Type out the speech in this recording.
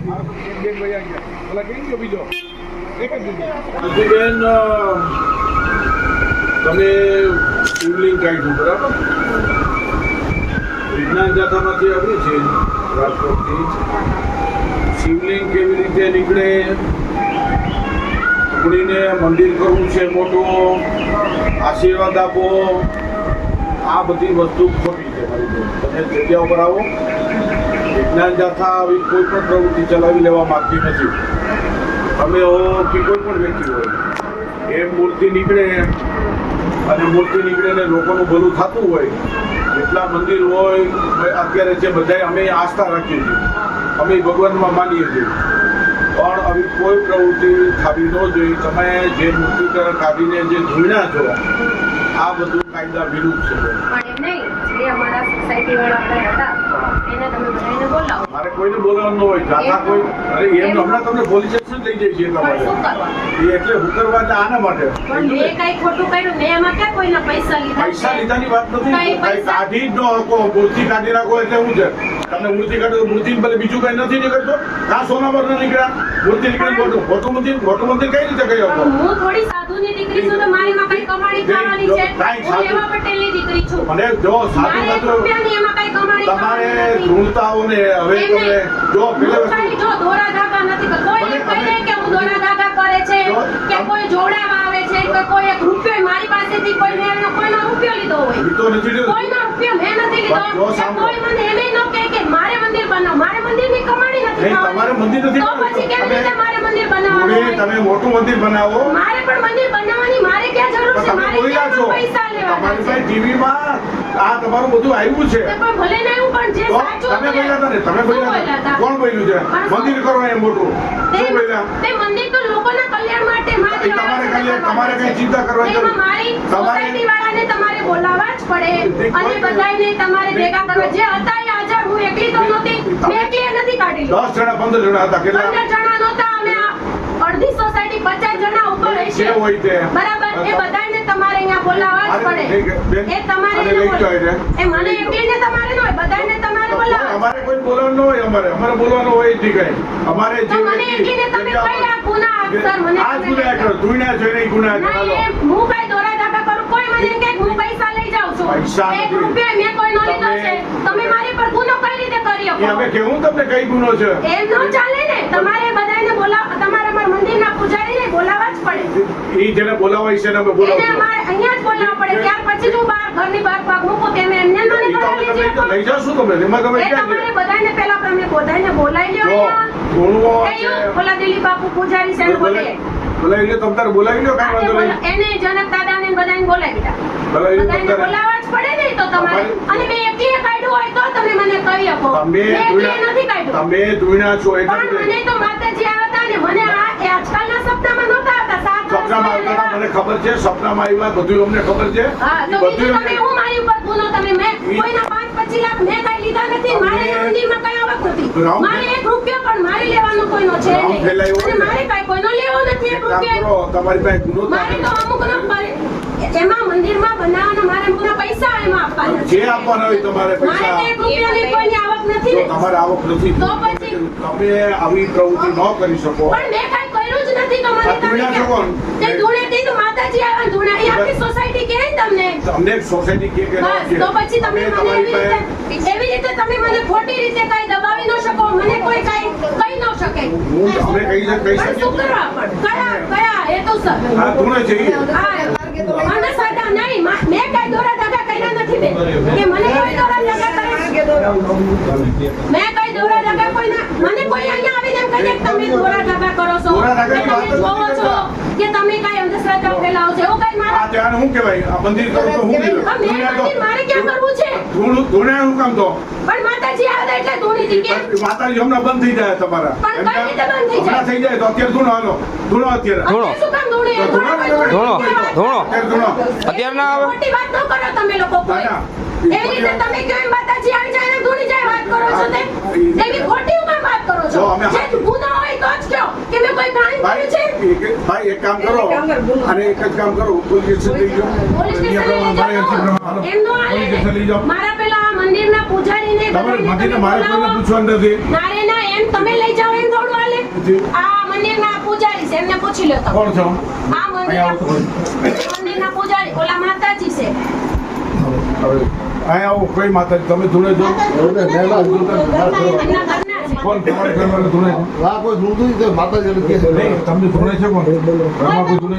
બેન તમે શિવલિંગ કાઢ્યું બરાબર? વિજ્ઞાન જાથામાંથી આવ્યું છે રાજકોટથી. શિવલિંગ કેવી રીતે નીકળે, ટુકડીને મંદિર કરવું છે મોટું, આશીર્વાદ આપો, આ બધી વસ્તુ ખોટી છે મારી જોડે. તમે જગ્યા ઉપર આવો. વિજ્ઞાન જાથા આવી કોઈ પણ પ્રવૃત્તિ ચલાવી લેવા માંગતી નથી. તમે હો કે કોઈ પણ વ્યક્તિ હોય, એ મૂર્તિ નીકળે અને મૂર્તિ નીકળે ને લોકોનું ભલું થતું હોય, એટલા મંદિર હોય અત્યારે જે બધા અમે આસ્થા રાખીએ છીએ, અમે ભગવાનમાં માનીએ છીએ, પણ આવી કોઈ પ્રવૃત્તિ થવી ન જોઈએ. તમે જે મૂર્તિ કાઢીને જે ધૂણ્યા છો, આ બધું કાયદા વિરુદ્ધ છે. મારે કોઈને બોલાવવાનું હોય, જાતા કોઈ અરે એમ હમણાં તમને પોલીસ સ્ટેશન લઈ જઈએ છીએ તમારે, એટલે હું કરવા આના માટે પૈસા લીધાની વાત નથી. કાઢી જ ન હકો, મૂર્તિ કાઢી રાખો એટલે શું છે? તમને મૂર્તિ કાઢો, મૂર્તિ ભલે બીજું કઈ નથી નીકળતો. કાં સોનામર ન નીકળ્યા, મૂર્તિ નીકળે મોટું મંદિર કઈ રીતે કહી શકો? હું થોડી સાધુની દીકરી છું, તો મારી માં કઈ કમાણી થવાની છે? હું એવા પટેલની દીકરી છું. મને જો સાધુ તમારે ધૂળતાઓને હવે તમે જો જો દોરા ધાગા નથી, કોઈ એમ કહી દે કે હું દોરા ધાગા કરે છે કે કોઈ જોડાવા આવે છે કે કોઈ એક રૂપિયો મારી પાસેથી કોઈનો રૂપિયો લીધો હોય, કોઈનો રૂપિયો મેં નથી લીધો. કોઈ મને એમ ન કહે કે મારે મંદિર બનાવો, મારે મંદિરની કમાણી નથી. તમારે મંદિર નથી, તો પછી કેવી રીતે મારે મંદિર બનાવવાનું? તમે મોટું મંદિર બનાવો. મારે પણ મંદિર બનાવવાની મારે ક્યાં જરૂર છે? મારે પૈસા લેવા તમારી પાસે ટીવીમાં આ તમારું બધું આવ્યું છે, પણ ભલે ને એવું, પણ જે સાચું તમે બોલ્યા હતા ને, તમે બોલ્યા હતા. કોણ બોલ્યું છે મંદિર કરો એ મોટું? શું બોલ્યા? તે મંદિર તો લોકોના કલ્યાણ માટે તમારે કઈ ચિંતા કરવા જરૂર મારી સોસાયટી વાળાને તમારે બોલાવવા જ પડે અને બધાને તમારે ભેગા કરવા. જે હતા એ હાજર, હું એકલી તો નહોતી, મેં એકલી નથી કાઢી. 10 જણા 15 જણા હતા. કેટલા? 15 જણા નહોતા. અમે અડધી સોસાયટી 50 જણા ઉપર હશે, બરાબર? એ બધાને તમારે અહીંયા બોલાવવા જ પડે. એ તમારે એ મને એકલીને તમારે ન હોય, બધાને તમારે બોલાવવા. અમારે કોઈ બોલવાનું ન હોય, અમારે બોલવાનું હોય જ નહીં કઈ. અમારે તો મને એકલીને તમે કયા ગુના અક્ષર મને આ ગુના કરો, ધૂણ્યા છે નહીં ગુના કરો. હું કઈ દોરા ધાગા કરું? કોઈ મને એમ કે હું પૈસા લઈ જાઉં છું, 1 રૂપિયો મેં કોઈ નો લીધો છે, તમે મારી પર ગુનો કઈ રીતે કરી શકો? અમે કેવું તમને કઈ ગુનો છે? એમ ન ચાલે ને. તમારે બધાને બોલાવ, તમારે અમારા મંદિરના પૂજારીને બોલાવવા જ પડે. ઈ જેને બોલાવાય છે ને અમે બોલાવશું. એને અમારે અહીંયા જ બોલાવવા પડે. ત્યાર પછી હું ઘરની બહાર પગ મૂકું, તમે એમને મને બોલાવી લેજો. લઈ જાશો તમે? એમાં તમે ક્યાં તમારે બધાને પહેલા તમને બધાને બોલાવી લ્યો. બોલા દિલીપ બાપુ પૂજારી છે, બોલાવી લો. તમને બોલાવી લો, કાઈ વાંધો નહીં. એને જનક દાદાને બધાને બોલાવી લ્યો. બધાને બોલાવવા જ પડે ને. તો તમારે અને મેં એકલીએ કાઢ્યું હોય તો તમે મને કહી આપો. મેં એકલીએ નથી કાઢ્યું. તમે ધૂણ્યા છો એટલે પણ મને તો માતાજી આવ્યા ને, મને આ આજકાલના સપનામાં નહોતા આવતા. 7 સપનામાં આવતા મને ખબર છે, સપનામાં આવ્યા બધું અમને ખબર છે. હા, તો બીજું તમે હું મારી ઉપર ગુનો તમે મેં કોઈના 5-25 લાખ મેં કઈ લીધા નથી. મારે મંદિરમાં કઈ આવક નથી. મારે 1 રૂપિયો પણ મારી લેવાનો કોઈનો છે નહીં, અને મારે કઈ કોઈનો લેવો નથી 1 રૂપિયો. તમારી પાસે ગુનો મારે તો અમુક એમાં મંદિરમાં બનાવવાના મારે પૂરા પૈસા એમાં આપવાના જે આપવાના હોય તમારે પૈસા. મારે 1 રૂપિયાની કોઈની આવક નથી ને. તમારે આવક નથી તો પછી તમે આવી પ્રવૃત્તિ ન કરી શકો. પણ મેં કઈ કર્યું જ નથી. તો મને તમે તે ધૂણેથી તો માતાજી આવ્યા ધૂણા. એ આખી સોસાયટી કહે ને તમને. તમને સોસાયટી કે તો પછી તમે મને એવી રીતે તમે મને ખોટી રીતે કઈ દબાવી ન શકો. મને કોઈ કઈ કહી ન શકે. અમે કહી શકીએ શું કરવા પણ કયા એ તો સર હા ધૂણે છે. મને સાદા નહીં. મેં કઈ દોરા ધાગા કર્યા નથી બેન, કે મને કોઈ દોરા ધાગા કર્યા. મેં કઈ દોરા ધાગા કોઈ ના. મને કોઈ અહીંયા આવીને એમ કહે કે તમે દોરા ધાગા કરો છો, કે તમે જોવો છો, કે તમે કઈ અંધશ્રદ્ધા ફેલાવો છો, એવું કઈ મારે. આ ત્યાં શું કહેવાય? આ મંદિર કરો તો હું કીધું? મારે ક્યાં કરવું છે? ધૂણે શું કામ તો? પણ માતાજી આવે એટલે ધૂણી થી કે માતાજી હમણાં બંધ થઈ જાય તમારા. પણ કઈ રીતે બંધ થઈ જાય? થઈ જાય તો અત્યારે ધૂણો હાલો. ધૂણો અત્યારે શું કામ ધૂણી? અત્યારે ના આવે. ખોટી વાત ન કરો તમે લોકો કોઈ. એવી રીતે તમે કેમ માતાજી આવી જાય ને ધૂણી જાય વાત કરો છો? તે એવી ખોટી કેમ વાત કરો છો? જે ગુનો હોય તો જ કહો કે મેં કોઈ કામ કર્યું છે. ભાઈ એક કામ કરો, અને એક જ કામ કરો, પોલીસ સ્ટેશન લઈ જાઓ. એમ નો હાલે. મારા પેલા મંદિરના પૂજારીને મંદિરને મારે કોઈને પૂછવાનું નથી. મારે ના એમ તમે લઈ જાઓ એમ થોડું હાલે. આ મંદિરના પૂજારી છે, એમને પૂછી લો તમે. કોણ છો આ અહીંયા આવો તો ખરી. મંદિરના પૂજારી ઓલા માતાજી છે. અહીંયા આવો કઈ માતાજી તમે ધૂણે જો એમના ઘરના છે. કોણ તમારા ઘરમાં ધૂણે છે? કોઈ ધૂળતું માતાજી નહીં તમને ધૂણે છે કોણ ઘરમાં કોઈ ધૂણે